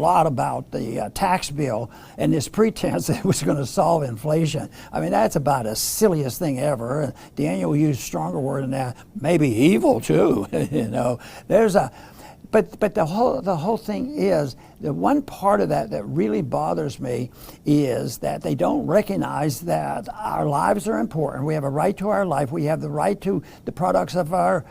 lot about the tax bill and this pretense that it was going to solve inflation. I mean, that's about the silliest thing ever. Daniel used a stronger word than that. Maybe evil too. You know, there's a. But the whole thing is, the one part of that that really bothers me is that they don't recognize that our lives are important. We have a right to our life. We have the right to the products of our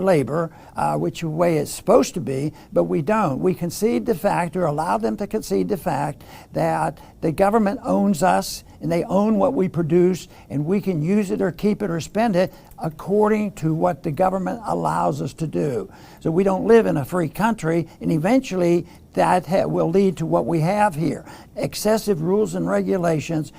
labor, which way it's supposed to be, but we don't. We concede the fact, or allow them to concede the fact, that the government owns us and they own what we produce, and we can use it or keep it or spend it according to what the government allows us to do. So we don't live in a free country, and eventually that will lead to what we have here. Excessive rules and regulations,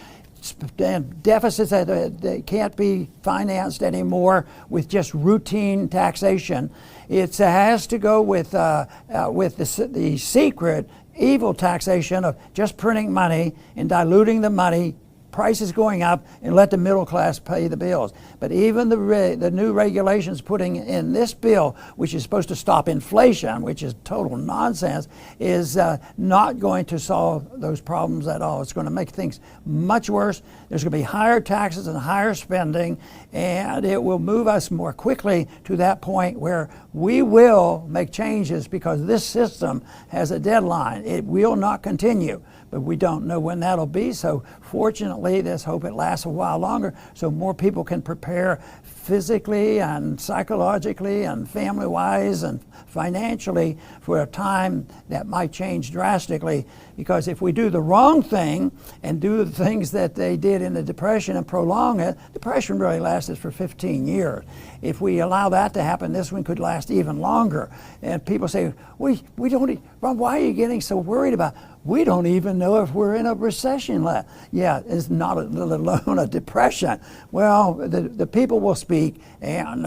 deficits that can't be financed anymore with just routine taxation. It has to go with the secret evil taxation of just printing money and diluting the money, prices going up, and let the middle class pay the bills. But even the new regulations putting in this bill, which is supposed to stop inflation, which is total nonsense, is not going to solve those problems at all. It's going to make things much worse. There's going to be higher taxes and higher spending, and it will move us more quickly to that point where we will make changes, because this system has a deadline. It will not continue, but we don't know when that'll be. So fortunately, let's hope it lasts a while longer so more people can prepare physically and psychologically and family-wise and financially for a time that might change drastically. Because if we do the wrong thing and do the things that they did in the Depression and prolong it, Depression really lasted for 15 years. If we allow that to happen, this one could last even longer. And people say, we don't, why are you getting so worried about it? We don't even know if we're in a recession left. Yeah, it's not let alone a depression. Well, the people will speak, and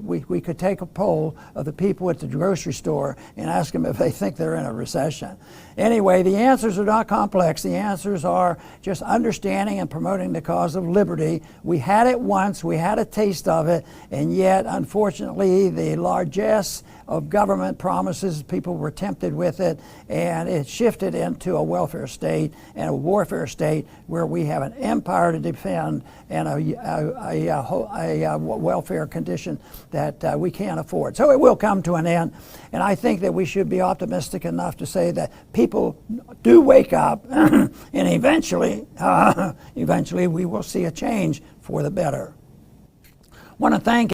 we could take a poll of the people at the grocery store and ask them if they think they're in a recession. Anyway, the answers are not complex. The answers are just understanding and promoting the cause of liberty. We had it once, we had a taste of it, and yet, unfortunately, the largesse of government promises, people were tempted with it, and it shifted into a welfare state and a warfare state where we have an empire to defend and a welfare condition that we can't afford. So it will come to an end, and I think that we should be optimistic enough to say that people do wake up and eventually we will see a change for the better. I want to thank